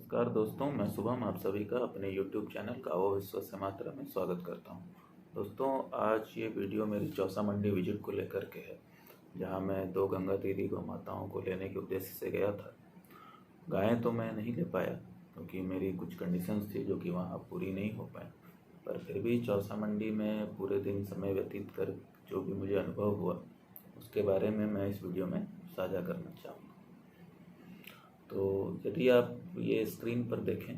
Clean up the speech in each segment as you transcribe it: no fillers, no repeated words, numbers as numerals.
नमस्कार दोस्तों, मैं शुभम आप सभी का अपने YouTube चैनल गावो विश्वस्य मातरम में स्वागत करता हूं। दोस्तों, आज ये वीडियो मेरी चौसा मंडी विजिट को लेकर के है, जहां मैं दो गंगा तीरी गौ माताओं को लेने के उद्देश्य से गया था। गायें तो मैं नहीं ले पाया क्योंकि मेरी कुछ कंडीशंस थी जो कि वहाँ पूरी नहीं हो पाए, पर फिर भी चौसा मंडी में पूरे दिन समय व्यतीत कर जो भी मुझे अनुभव हुआ उसके बारे में मैं इस वीडियो में साझा करना चाहूँगा। तो यदि आप ये स्क्रीन पर देखें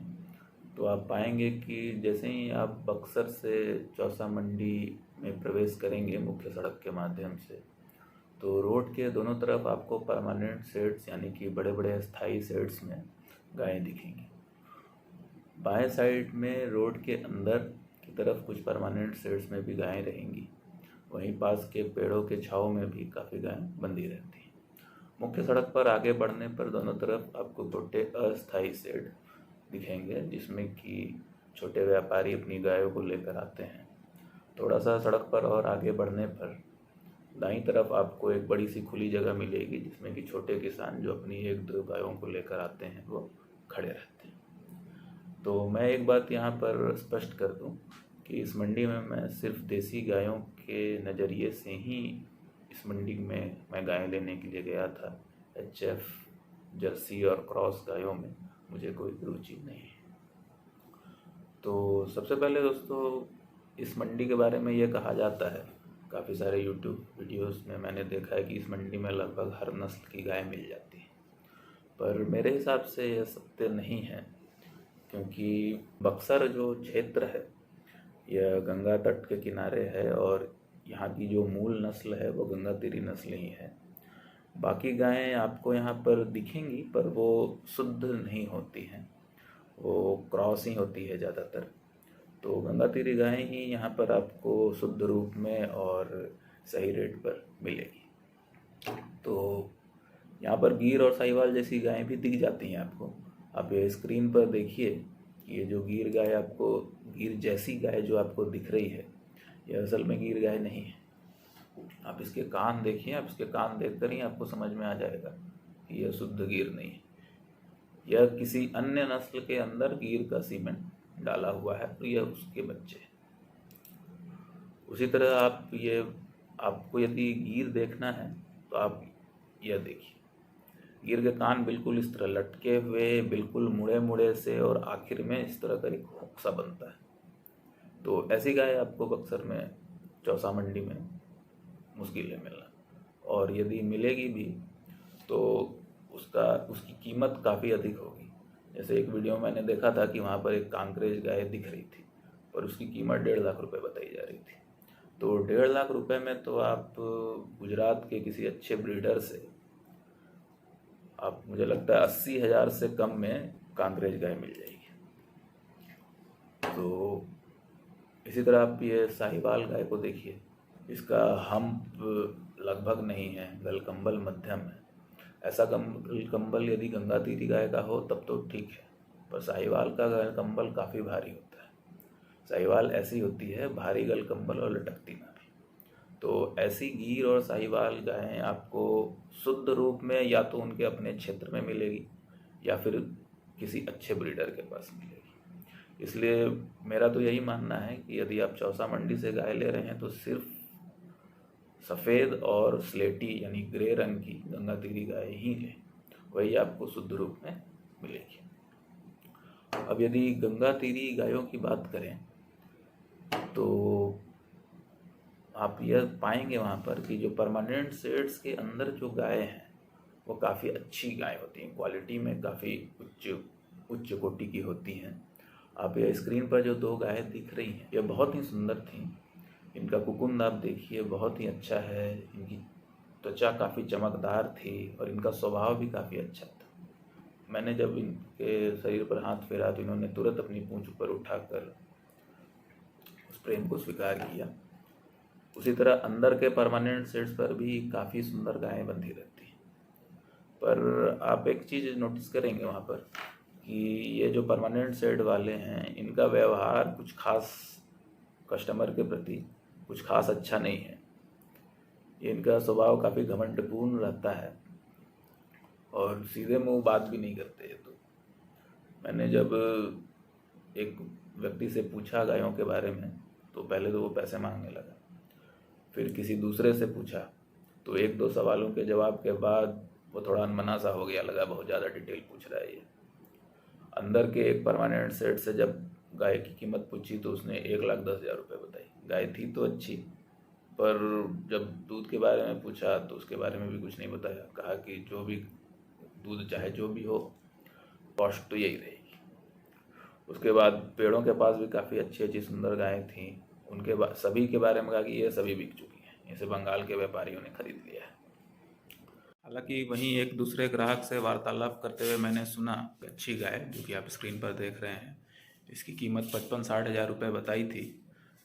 तो आप पाएंगे कि जैसे ही आप बक्सर से चौसा मंडी में प्रवेश करेंगे मुख्य सड़क के माध्यम से, तो रोड के दोनों तरफ आपको परमानेंट शेड्स यानी कि बड़े बड़े स्थायी शेड्स में गायें दिखेंगी। बाएं साइड में रोड के अंदर की तरफ कुछ परमानेंट शेड्स में भी गायें रहेंगी। वहीं पास के पेड़ों के छाँव में भी काफ़ी गायें बंधी रहती हैं। मुख्य सड़क पर आगे बढ़ने पर दोनों तरफ आपको छोटे अस्थायी शेड दिखेंगे, जिसमें कि छोटे व्यापारी अपनी गायों को लेकर आते हैं। थोड़ा सा सड़क पर और आगे बढ़ने पर दाईं तरफ आपको एक बड़ी सी खुली जगह मिलेगी, जिसमें कि छोटे किसान जो अपनी एक दो गायों को लेकर आते हैं वो खड़े रहते हैं। तो मैं एक बात यहाँ पर स्पष्ट कर दूँ कि इस मंडी में मैं सिर्फ देसी गायों के नज़रिए से ही इस मंडी में मैं गायें लेने के लिए गया था। HF, जर्सी और क्रॉस गायों में मुझे कोई रुचि नहीं है। तो सबसे पहले दोस्तों, इस मंडी के बारे में ये कहा जाता है, काफ़ी सारे YouTube वीडियोस में मैंने देखा है कि इस मंडी में लगभग हर नस्ल की गाय मिल जाती है, पर मेरे हिसाब से यह सत्य नहीं है, क्योंकि बक्सर जो क्षेत्र है यह गंगा तट के किनारे है और यहाँ की जो मूल नस्ल है वो गंगा तीरी नस्ल ही है। बाकी गायें आपको यहाँ पर दिखेंगी पर वो शुद्ध नहीं होती हैं, वो क्रॉस ही होती है ज़्यादातर। तो गंगा तीरी गायें ही यहाँ पर आपको शुद्ध रूप में और सही रेट पर मिलेगी। तो यहाँ पर गिर और साहिवाल जैसी गायें भी दिख जाती हैं आपको। आप ये स्क्रीन पर देखिए कि ये जो गिर गाय आपको, गिर जैसी गाय जो आपको दिख रही है, यह असल में गिर गाय नहीं है। आप इसके कान देखिए, आप इसके कान देखकर ही आपको समझ में आ जाएगा कि यह शुद्ध गिर नहीं है। यह किसी अन्य नस्ल के अंदर गिर का सीमेंट डाला हुआ है, तो यह उसके बच्चे हैं। उसी तरह आपको यदि गिर देखना है तो आप यह देखिए, गिर के कान बिल्कुल इस तरह लटके हुए, बिल्कुल मुड़े मुड़े से, और आखिर में इस तरह का एक हुक सा बनता है। तो ऐसी गाय आपको बक्सर में चौसा मंडी में मुश्किल है मिलना, और यदि मिलेगी भी तो उसकी कीमत काफ़ी अधिक होगी। जैसे एक वीडियो में मैंने देखा था कि वहाँ पर एक कांकरेज गाय दिख रही थी और उसकी कीमत 1.5 लाख रुपए बताई जा रही थी। तो 1.5 लाख रुपए में तो आप गुजरात के किसी अच्छे ब्रीडर से आप, मुझे लगता है 80,000 से कम में कांकरेज गाय मिल जाएगी। तो इसी तरह आप ये साहिवाल गाय को देखिए, इसका हम्प लगभग नहीं है, गलकंबल मध्यम है। ऐसा गलकंबल यदि गंगा तीरी गाय का हो तब तो ठीक है, पर साहिवाल का गलकंबल काफ़ी भारी होता है। साहिवाल ऐसी होती है, भारी गलकंबल और लटकती ना भी। तो ऐसी गिर और साहिवाल गायें आपको शुद्ध रूप में या तो उनके अपने क्षेत्र में मिलेगी या फिर किसी अच्छे ब्रीडर के पास मिलेगी। इसलिए मेरा तो यही मानना है कि यदि आप चौसा मंडी से गाय ले रहे हैं तो सिर्फ सफ़ेद और स्लेटी यानी ग्रे रंग की गंगा तीरी गाय ही लें, वही आपको शुद्ध रूप में मिलेगी। अब यदि गंगा तीरी गायों की बात करें तो आप यह पाएंगे वहाँ पर कि जो परमानेंट शेड्स के अंदर जो गायें हैं वो काफ़ी अच्छी गाय होती हैं, क्वालिटी में काफ़ी उच्च कोटि की होती हैं। आप ये स्क्रीन पर जो दो गायें दिख रही हैं ये बहुत ही सुंदर थीं। इनका कुकुंद आप देखिए बहुत ही अच्छा है, इनकी त्वचा काफ़ी चमकदार थी और इनका स्वभाव भी काफ़ी अच्छा था। मैंने जब इनके शरीर पर हाथ फेरा तो इन्होंने तुरंत अपनी पूंछ ऊपर उठाकर उस प्रेम को स्वीकार किया। उसी तरह अंदर के परमानेंट शेड्स पर भी काफ़ी सुंदर गायें बंधी रहती हैं। पर आप एक चीज़ नोटिस करेंगे वहाँ पर कि ये जो परमानेंट शेड वाले हैं इनका व्यवहार कुछ खास कस्टमर के प्रति कुछ खास अच्छा नहीं है। इनका स्वभाव काफ़ी घमंडपूर्ण रहता है और सीधे मुंह बात भी नहीं करते। मैंने जब एक व्यक्ति से पूछा गायों के बारे में तो पहले तो वो पैसे मांगने लगा, फिर किसी दूसरे से पूछा तो एक दो सवालों के जवाब के बाद वो थोड़ा अनमना सा हो गया, लगा बहुत ज़्यादा डिटेल पूछ रहा है ये। अंदर के एक परमानेंट सेट से जब गाय की कीमत पूछी तो उसने 1,10,000 रुपये बताई। गाय थी तो अच्छी, पर जब दूध के बारे में पूछा तो उसके बारे में भी कुछ नहीं बताया। कहा कि जो भी दूध चाहे जो भी हो, कॉस्ट तो यही रहेगी। उसके बाद पेड़ों के पास भी काफ़ी अच्छी अच्छी सुंदर गायें थीं, उनके सभी के बारे में कहा कि ये सभी बिक चुकी हैं, इसे बंगाल के व्यापारियों ने खरीद लिया है। हालांकि वहीं एक दूसरे ग्राहक से वार्तालाप करते हुए मैंने सुना अच्छी गाय, जो कि आप स्क्रीन पर देख रहे हैं, इसकी कीमत 55-60 हज़ार रुपये बताई थी,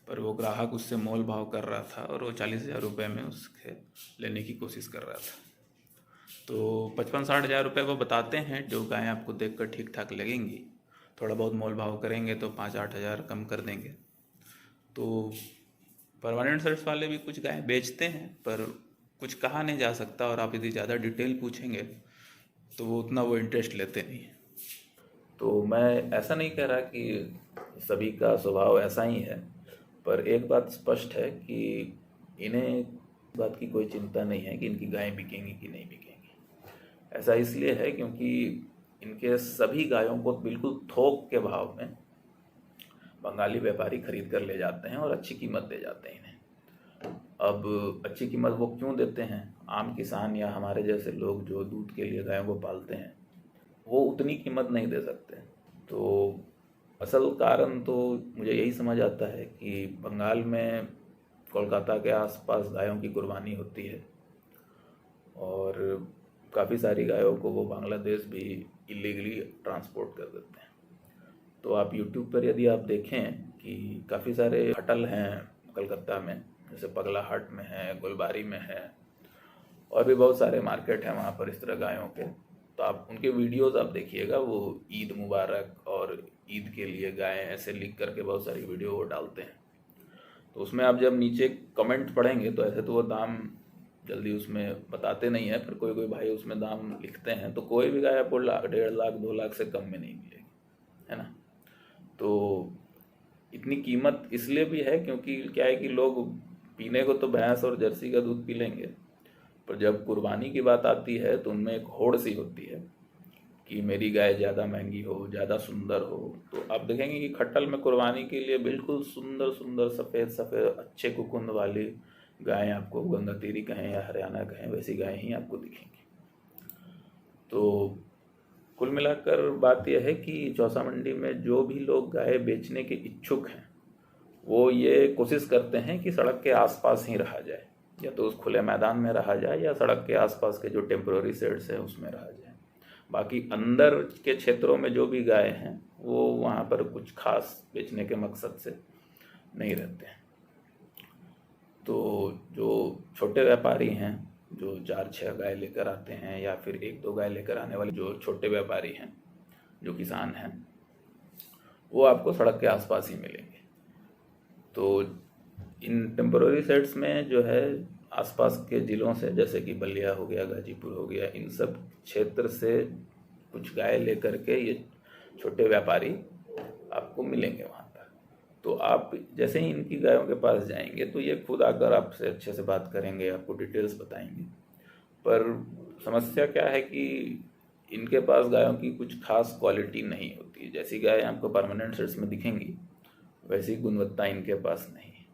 पर वो ग्राहक उससे मोल भाव कर रहा था और वो 40,000 रुपये में उसके लेने की कोशिश कर रहा था। तो 55-60 हज़ार रुपये वो बताते हैं, जो गायें आपको देखकर ठीक ठाक लगेंगी। थोड़ा बहुत मोल भाव करेंगे तो 5-8 हज़ार कम कर देंगे। तो परमानेंट सेट्स वाले भी कुछ गायें बेचते हैं, पर कुछ कहा नहीं जा सकता, और आप यदि ज़्यादा डिटेल पूछेंगे तो वो उतना वो इंटरेस्ट लेते नहीं हैं। तो मैं ऐसा नहीं कह रहा कि सभी का स्वभाव ऐसा ही है, पर एक बात स्पष्ट है कि इन्हें बात की कोई चिंता नहीं है कि इनकी गायें बिकेंगी कि नहीं बिकेंगी। ऐसा इसलिए है क्योंकि इनके सभी गायों को बिल्कुल थोक के भाव में बंगाली व्यापारी खरीद कर ले जाते हैं और अच्छी कीमत दे जाते हैं इन्हें। अब अच्छी कीमत वो क्यों देते हैं? आम किसान या हमारे जैसे लोग जो दूध के लिए गायों को पालते हैं, वो उतनी कीमत नहीं दे सकते। तो असल कारण तो मुझे यही समझ आता है कि बंगाल में कोलकाता के आसपास गायों की कुर्बानी होती है और काफ़ी सारी गायों को वो बांग्लादेश भी इलीगली ट्रांसपोर्ट कर देते हैं। तो आप यूट्यूब पर यदि आप देखें कि काफ़ी सारे होटल हैं कलकत्ता में, जैसे पगला हाट में है, गुलबारी में है, और भी बहुत सारे मार्केट हैं वहाँ पर इस तरह गायों के। तो आप उनके वीडियोस आप देखिएगा, वो ईद मुबारक और ईद के लिए गायें ऐसे लिख करके बहुत सारी वीडियो वो डालते हैं। तो उसमें आप जब नीचे कमेंट पढ़ेंगे तो ऐसे तो वो दाम जल्दी उसमें बताते नहीं है, पर कोई कोई भाई उसमें दाम लिखते हैं। तो कोई भी गाय आपको 1.5 लाख 2 लाख से कम में नहीं मिलेगी, है ना। तो इतनी कीमत इसलिए भी है क्योंकि क्या है कि लोग पीने को तो भैंस और जर्सी का दूध पी लेंगे, पर जब कुर्बानी की बात आती है तो उनमें एक होड़ सी होती है कि मेरी गाय ज़्यादा महंगी हो, ज़्यादा सुंदर हो। तो आप देखेंगे कि खट्टल में कुर्बानी के लिए बिल्कुल सुंदर सुंदर सफ़ेद सफ़ेद अच्छे कुकुंद वाली गायें आपको, गंगातीरी कहें या हरियाणा कहें, वैसी गायें ही आपको दिखेंगी। तो कुल मिलाकर बात यह है कि चौसा मंडी में जो भी लोग गाय बेचने के इच्छुक हैं, वो ये कोशिश करते हैं कि सड़क के आसपास ही रहा जाए, या तो उस खुले मैदान में रहा जाए या सड़क के आसपास के जो टेम्प्रोरी शेड्स हैं उसमें रहा जाए। बाकी अंदर के क्षेत्रों में जो भी गाय हैं वो वहाँ पर कुछ खास बेचने के मकसद से नहीं रहते हैं। तो जो छोटे व्यापारी हैं, जो 4-6 गाय लेकर आते हैं या फिर 1-2 गाय लेकर आने वाले जो छोटे व्यापारी हैं, जो किसान हैं, वो आपको सड़क के आसपास ही मिलेंगे। तो इन टेम्पोररी सेट्स में जो है आसपास के ज़िलों से, जैसे कि बलिया हो गया, गाजीपुर हो गया, इन सब क्षेत्र से कुछ गाय लेकर के ये छोटे व्यापारी आपको मिलेंगे वहाँ पर। तो आप जैसे ही इनकी गायों के पास जाएंगे तो ये खुद आकर आपसे अच्छे से बात करेंगे, आपको डिटेल्स बताएंगे। पर समस्या क्या है कि इनके पास गायों की कुछ खास क्वालिटी नहीं होती। जैसी गाय आपको परमानेंट सेट्स में दिखेंगी वैसी गुणवत्ता इनके पास नहीं है।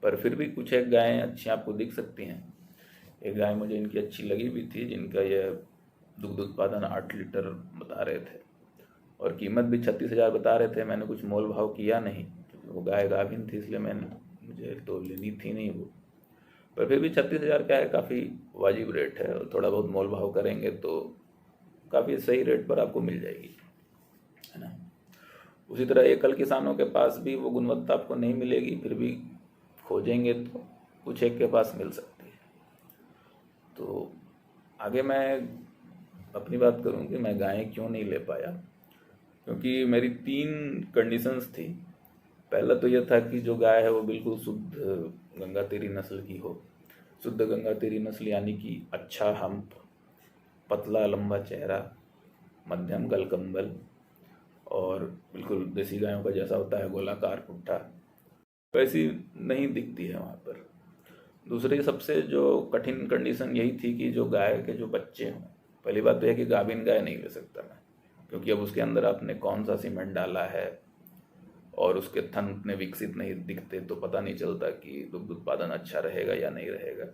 पर फिर भी कुछ एक गायें अच्छी आपको दिख सकती हैं। एक गाय मुझे इनकी अच्छी लगी भी थी, जिनका यह दुग्ध उत्पादन 8 लीटर बता रहे थे और कीमत भी 36,000 बता रहे थे। मैंने कुछ मोल भाव किया नहीं क्योंकि वो गाय गाभिन थी, इसलिए मुझे तो लेनी थी नहीं वो। पर फिर भी 36,000 क्या है, काफ़ी वाजिब रेट है, और थोड़ा बहुत मोल भाव करेंगे तो काफ़ी सही रेट पर आपको मिल जाएगी, है ना। उसी तरह एकल किसानों के पास भी वो गुणवत्ता आपको नहीं मिलेगी, फिर भी खोजेंगे तो कुछ एक के पास मिल सकती है। तो आगे मैं अपनी बात करूं कि मैं गायें क्यों नहीं ले पाया, क्योंकि मेरी 3 कंडीशंस थी। पहला तो यह था कि जो गाय है वो बिल्कुल शुद्ध गंगातीरी नस्ल की हो। शुद्ध गंगातीरी नस्ल यानी कि अच्छा हम्प, पतला लंबा चेहरा, मध्यम गलकम्बल और बिल्कुल देसी गायों का जैसा होता है गोलाकार पुट्ठा, वैसी नहीं दिखती है वहाँ पर। दूसरी सबसे जो कठिन कंडीशन यही थी कि जो गाय के जो बच्चे हों, पहली बात तो है कि गाभिन गाय नहीं ले सकता मैं, क्योंकि अब उसके अंदर आपने कौन सा सीमेंट डाला है और उसके थन उतने विकसित नहीं दिखते, तो पता नहीं चलता कि दुग्ध उत्पादन अच्छा रहेगा या नहीं रहेगा।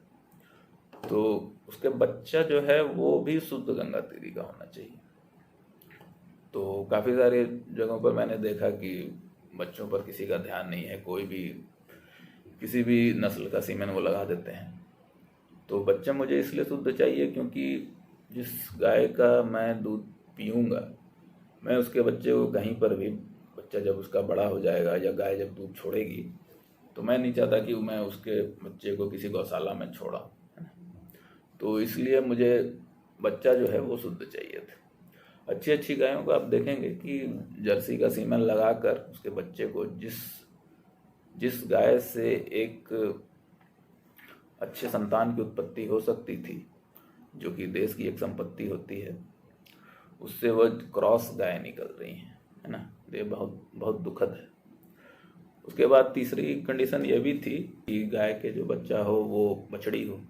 तो उसके बच्चा जो है वो भी शुद्ध गंगातीरी का होना चाहिए। तो काफ़ी सारे जगहों पर मैंने देखा कि बच्चों पर किसी का ध्यान नहीं है, कोई भी किसी भी नस्ल का सीमेन वो लगा देते हैं। तो बच्चा मुझे इसलिए शुद्ध चाहिए क्योंकि जिस गाय का मैं दूध पीऊँगा, मैं उसके बच्चे को कहीं पर भी, बच्चा जब उसका बड़ा हो जाएगा या गाय जब दूध छोड़ेगी, तो मैं नहीं चाहता कि मैं उसके बच्चे को किसी गौशाला में छोड़ा। तो इसलिए मुझे बच्चा जो है वो शुद्ध चाहिए था। अच्छी अच्छी गायों को आप देखेंगे कि जर्सी का सीमेन लगाकर उसके बच्चे को जिस गाय से एक अच्छे संतान की उत्पत्ति हो सकती थी, जो कि देश की एक संपत्ति होती है, उससे वह क्रॉस गाय निकल रही हैं, है ना। ये बहुत बहुत दुखद है। उसके बाद तीसरी कंडीशन ये भी थी कि गाय के जो बच्चा हो वो बछड़ी हो,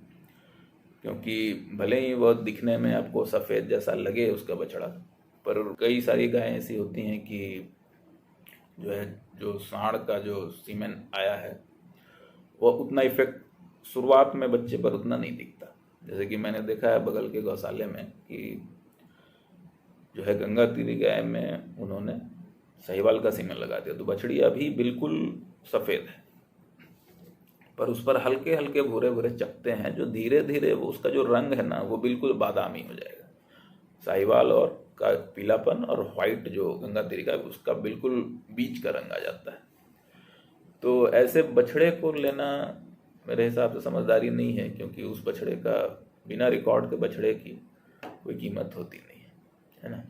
क्योंकि भले ही वह दिखने में आपको सफ़ेद जैसा लगे उसका बछड़ा, पर कई सारी गायें ऐसी होती हैं कि जो है जो सांड का जो सीमेन आया है वह उतना इफेक्ट शुरुआत में बच्चे पर उतना नहीं दिखता। जैसे कि मैंने देखा है बगल के गौशाले में कि जो है गंगातीरी गाय में उन्होंने साहिवाल का सीमेन लगा दिया, तो बछड़ी अभी बिल्कुल सफ़ेद है, पर उस पर हल्के हल्के भूरे भूरे चकते हैं, जो धीरे धीरे वो उसका जो रंग है ना वो बिल्कुल बादामी हो जाएगा। साहिवाल और का पीलापन और वाइट जो गंगातीरी का उसका बिल्कुल बीच का रंग आ जाता है। तो ऐसे बछड़े को लेना मेरे हिसाब से समझदारी नहीं है, क्योंकि उस बछड़े का बिना रिकॉर्ड के बछड़े की कोई कीमत होती नहीं है ना।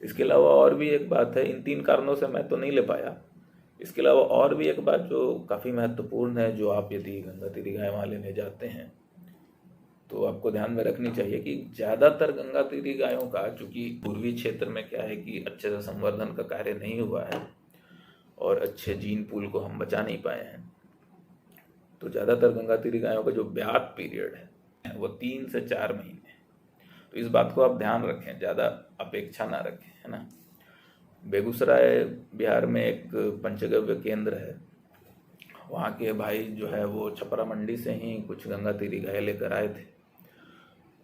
इसके अलावा और भी एक बात है, इन 3 कारणों से मैं तो नहीं ले पाया। इसके अलावा और भी एक बात जो काफ़ी महत्वपूर्ण है, जो आप यदि गंगातीरी गाय वहाँ लेने जाते हैं तो आपको ध्यान में रखनी चाहिए कि ज़्यादातर गंगातीरी गायों का, चूँकि पूर्वी क्षेत्र में क्या है कि अच्छे से संवर्धन का कार्य नहीं हुआ है और अच्छे जीन पूल को हम बचा नहीं पाए हैं, तो ज़्यादातर गंगातीरी गायों का जो ब्यात पीरियड है वो 3 से 4 महीने। तो इस बात को आप ध्यान रखें, ज़्यादा अपेक्षा ना रखें, है ना। बेगूसराय बिहार में एक पंचगव्य केंद्र है, वहाँ के भाई जो है वो छपरा मंडी से ही कुछ गंगातीरी गाय लेकर आए थे।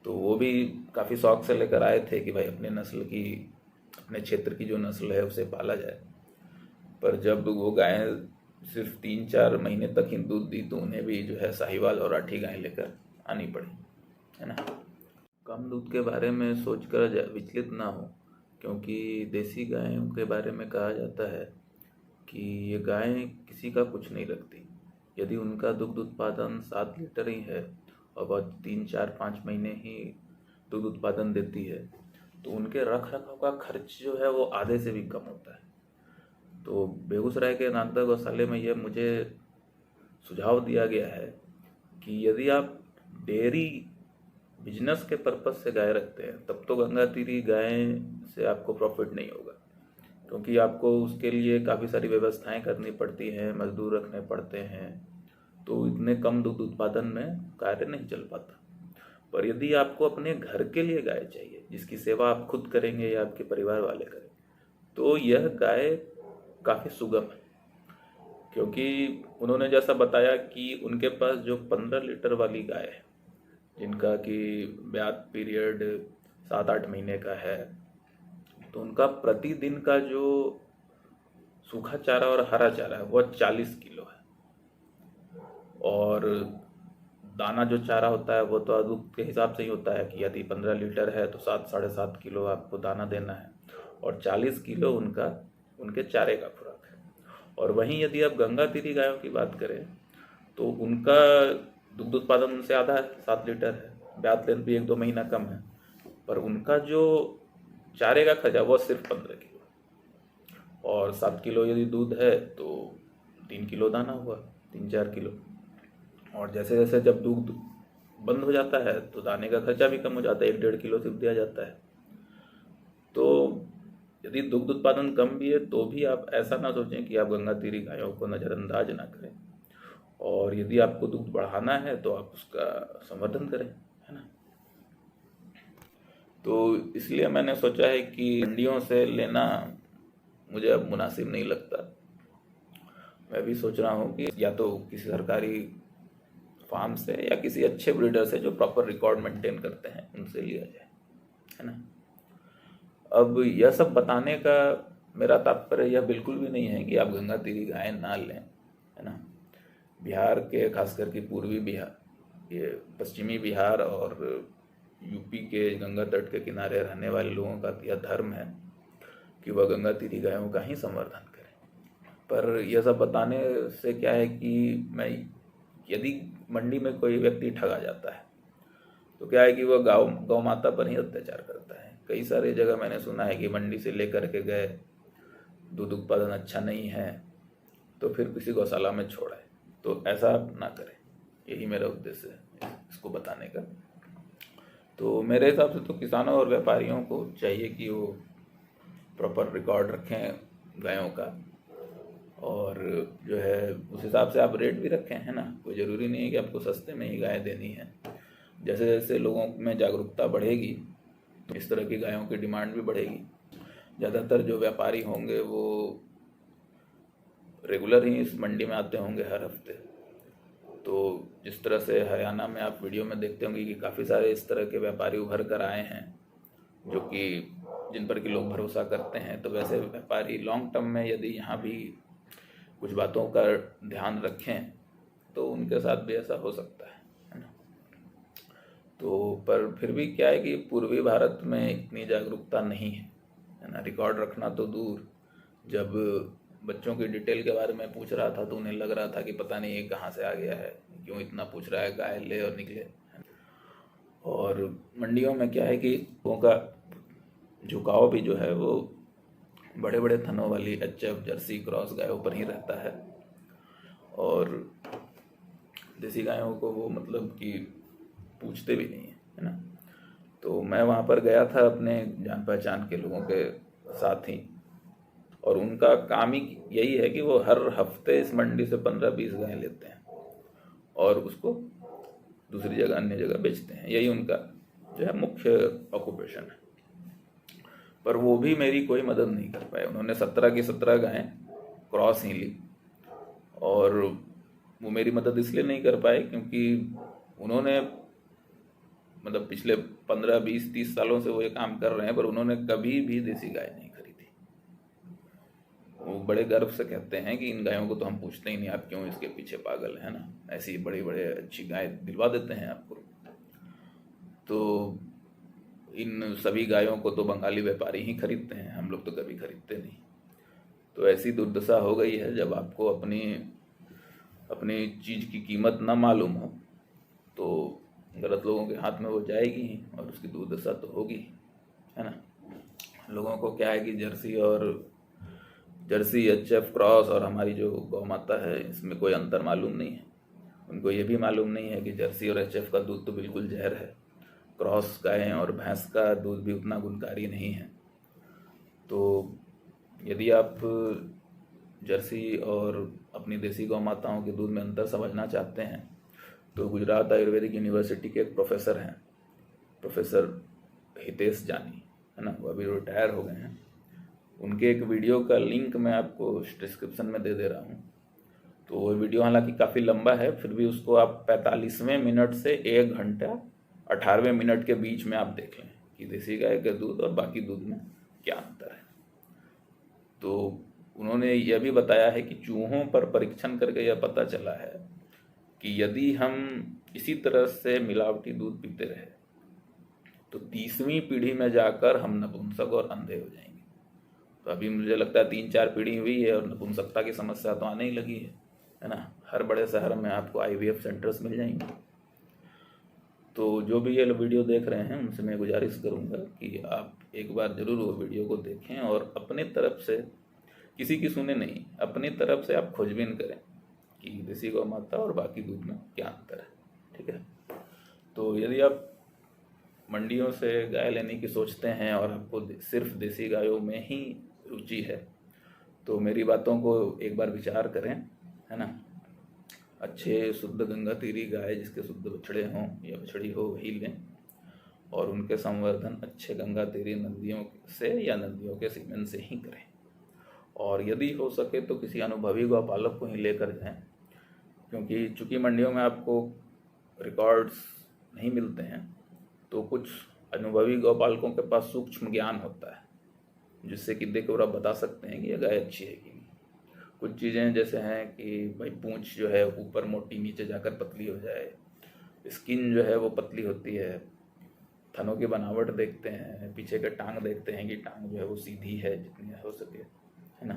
तो वो भी काफ़ी शौक से लेकर आए थे कि भाई अपने नस्ल की, अपने क्षेत्र की जो नस्ल है उसे पाला जाए। पर जब वो गाय सिर्फ 3-4 महीने तक ही दूध दी, तो उन्हें भी जो है साहिवाल और राठी गाय लेकर आनी पड़ी, है ना। कम दूध के बारे में सोचकर विचलित ना हो, क्योंकि देसी गायों के बारे में कहा जाता है कि ये गायें किसी का कुछ नहीं रखती। यदि उनका दुग्ध उत्पादन 7 लीटर ही है और वह 3-4-5 महीने ही दुग्ध उत्पादन देती है, तो उनके रख रखाव का खर्च जो है वो आधे से भी कम होता है। तो बेगूसराय के नागदा गौशाले में यह मुझे सुझाव दिया गया है कि यदि आप डेयरी बिजनेस के पर्पज़ से गाय रखते हैं, तब तो गंगातीरी गाय से आपको प्रॉफिट नहीं होगा, क्योंकि आपको उसके लिए काफ़ी सारी व्यवस्थाएं करनी पड़ती हैं, मजदूर रखने पड़ते हैं, तो इतने कम दूध उत्पादन में कार्य नहीं चल पाता। पर यदि आपको अपने घर के लिए गाय चाहिए, जिसकी सेवा आप खुद करेंगे या आपके परिवार वाले करें, तो यह गाय काफ़ी सुगम है। क्योंकि उन्होंने जैसा बताया कि उनके पास जो 15 लीटर वाली गाय है, जिनका कि ब्यात पीरियड 7-8 महीने का है, तो उनका प्रतिदिन का जो सूखा चारा और हरा चारा है वह 40 किलो है, और दाना जो चारा होता है वो तो दूध के हिसाब से ही होता है कि यदि 15 लीटर है तो 7-7.5 किलो आपको दाना देना है, और 40 किलो उनके चारे का खुराक है। और वहीं यदि आप गंगातीरी गायों की बात करें तो उनका दुग्ध उत्पादन उनसे आधा है, 7 लीटर है, ब्यात लेंथ भी 1-2 महीना कम है, पर उनका जो चारे का खर्चा वो सिर्फ 15 किलो, और 7 किलो यदि दूध है तो 3 किलो दाना हुआ, 3-4 किलो। और जैसे जैसे जब दूध बंद हो जाता है तो दाने का खर्चा भी कम हो जाता है, 1-1.5 किलो सिर्फ दिया जाता है। तो यदि दुग्ध उत्पादन कम भी है तो भी आप ऐसा ना सोचें कि आप गंगा तीरी गायों को नज़रअंदाज ना करें, और यदि आपको दुग्ध बढ़ाना है तो आप उसका संवर्धन करें, है ना। तो इसलिए मैंने सोचा है कि मंडियों से लेना मुझे अब मुनासिब नहीं लगता। मैं भी सोच रहा हूँ कि या तो किसी सरकारी फार्म से या किसी अच्छे ब्रीडर से जो प्रॉपर रिकॉर्ड मेंटेन करते हैं उनसे लिया जाए, है ना। अब यह सब बताने का मेरा तात्पर्य यह बिल्कुल भी नहीं है कि आप गंगा तीरी गाय ना लें, है ना। बिहार के, खासकर कि पूर्वी बिहार, ये पश्चिमी बिहार और यूपी के गंगा तट के किनारे रहने वाले लोगों का यह धर्म है कि वह गंगा तीरी गायों का ही संवर्धन करें। पर यह सब बताने से क्या है कि मैं, यदि मंडी में कोई व्यक्ति ठगा जाता है तो क्या है कि वह गौ माता पर ही अत्याचार करता है। कई सारी जगह मैंने सुना है कि मंडी से लेकर के गए, दूध उत्पादन अच्छा नहीं है तो फिर किसी गौशाला में छोड़ाए। तो ऐसा आप ना करें, यही मेरा उद्देश्य है इसको बताने का। तो मेरे हिसाब से तो किसानों और व्यापारियों को चाहिए कि वो प्रॉपर रिकॉर्ड रखें गायों का, और जो है उस हिसाब से आप रेट भी रखें, है ना। कोई ज़रूरी नहीं है कि आपको सस्ते में ही गाय देनी है। जैसे जैसे लोगों में जागरूकता बढ़ेगी तो इस तरह की गायों की डिमांड भी बढ़ेगी। ज़्यादातर जो व्यापारी होंगे वो रेगुलर ही इस मंडी में आते होंगे हर हफ्ते। तो जिस तरह से हरियाणा में आप वीडियो में देखते होंगे कि काफ़ी सारे इस तरह के व्यापारी उभर कर आए हैं जो कि जिन पर कि लोग भरोसा करते हैं, तो वैसे व्यापारी लॉन्ग टर्म में यदि यहाँ भी कुछ बातों का ध्यान रखें तो उनके साथ भी ऐसा हो सकता है ना। तो पर फिर भी क्या है कि पूर्वी भारत में इतनी जागरूकता नहीं है ना। रिकॉर्ड रखना तो दूर, जब बच्चों की डिटेल के बारे में पूछ रहा था तो उन्हें लग रहा था कि पता नहीं ये कहाँ से आ गया है, क्यों इतना पूछ रहा है, गाय ले और निकले। और मंडियों में क्या है कि लोगों का झुकाव भी जो है वो बड़े बड़े थनों वाली एचएफ, जर्सी, क्रॉस गायों पर ही रहता है, और देसी गायों को वो मतलब कि पूछते भी नहीं है ना। तो मैं वहाँ पर गया था अपने जान पहचान के लोगों के साथ ही, और उनका काम ही यही है कि वो हर हफ्ते इस मंडी से 15-20 गाय लेते हैं और उसको दूसरी जगह, अन्य जगह बेचते हैं। यही उनका जो है मुख्य ऑक्यूपेशन है। पर वो भी मेरी कोई मदद नहीं कर पाए। उन्होंने 17 की 17 गायें क्रॉस ही ली, और वो मेरी मदद इसलिए नहीं कर पाए क्योंकि उन्होंने मतलब पिछले 15, 20, 30 सालों से वो ये काम कर रहे हैं, पर उन्होंने कभी भी देसी गाय नहीं खरीदी। वो बड़े गर्व से कहते हैं कि इन गायों को तो हम पूछते ही नहीं, आप क्यों इसके पीछे पागल है ना, ऐसी बड़ी बड़े अच्छी गाय दिलवा देते हैं आपको। तो इन सभी गायों को तो बंगाली व्यापारी ही खरीदते हैं, हम लोग तो कभी खरीदते नहीं। तो ऐसी दुर्दशा हो गई है, जब आपको अपनी चीज़ की कीमत ना मालूम हो तो गलत लोगों के हाथ में वो जाएगी ही, और उसकी दुर्दशा तो होगी, है ना। लोगों को क्या है कि जर्सी, एचएफ, क्रॉस और हमारी जो गौ माता है इसमें कोई अंतर मालूम नहीं है। उनको ये भी मालूम नहीं है कि जर्सी और एचएफ का दूध तो बिल्कुल जहर है, क्रॉस गायें और भैंस का दूध भी उतना गुणकारी नहीं है। तो यदि आप जर्सी और अपनी देसी गौ माताओं के दूध में अंतर समझना चाहते हैं तो गुजरात आयुर्वेदिक यूनिवर्सिटी के एक प्रोफेसर हैं, प्रोफेसर हितेश जानी, है ना, वो अभी रिटायर हो गए हैं। उनके एक वीडियो का लिंक मैं आपको डिस्क्रिप्शन में दे दे रहा हूँ। तो वो वीडियो हालांकि काफ़ी लंबा है, फिर भी उसको आप 45वें मिनट से 1 घंटा 18वें मिनट के बीच में आप देख लें कि देसी गाय के दूध और बाकी दूध में क्या अंतर है। तो उन्होंने यह भी बताया है कि चूहों पर परीक्षण करके यह पता चला है कि यदि हम इसी तरह से मिलावटी दूध पीते रहे तो 30वीं पीढ़ी में जाकर हम नपुंसक और अंधे हो जाएंगे। तो अभी मुझे लगता है 3-4 पीढ़ी हुई है और नपुंसकता की समस्या तो आने ही लगी है ना। हर बड़े शहर में आपको IVF सेंटर्स मिल जाएंगे। तो जो भी ये वीडियो देख रहे हैं उनसे मैं गुजारिश करूंगा कि आप एक बार ज़रूर वो वीडियो को देखें और अपने तरफ से, किसी की सुने नहीं, अपनी तरफ से आप खोजबीन करें कि देसी गौ माता और बाकी दूध में क्या अंतर है। ठीक है। तो यदि आप मंडियों से गाय लेने की सोचते हैं और आपको सिर्फ देसी गायों में ही रुचि है, तो मेरी बातों को एक बार विचार करें, है ना। अच्छे शुद्ध गंगातीरी गाय जिसके शुद्ध बछड़े हों या बछड़ी हो वही लें, और उनके संवर्धन अच्छे गंगातीरी नदियों से या नदियों के सीमेन से ही करें। और यदि हो सके तो किसी अनुभवी गौपालक को ही लेकर जाएं, क्योंकि चूँकि मंडियों में आपको रिकॉर्ड्स नहीं मिलते हैं, तो कुछ अनुभवी गौपालकों के पास सूक्ष्म ज्ञान होता है जिससे कि देख कर आप बता सकते हैं कि यह गाय अच्छी है कि नहीं। कुछ चीज़ें जैसे हैं कि भाई पूंछ जो है ऊपर मोटी नीचे जाकर पतली हो जाए, स्किन जो है वो पतली होती है, थनों की बनावट देखते हैं, पीछे के टांग देखते हैं कि टांग जो है वो सीधी है जितनी हो सके, है ना।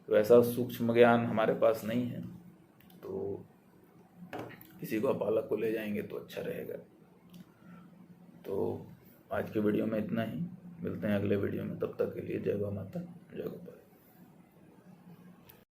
तो ऐसा सूक्ष्म ज्ञान हमारे पास नहीं है, तो किसी गौपालक को ले जाएंगे तो अच्छा रहेगा। तो आज के वीडियो में इतना ही, मिलते हैं अगले वीडियो में, तब तक के लिए जय गौ माता, जय गौ।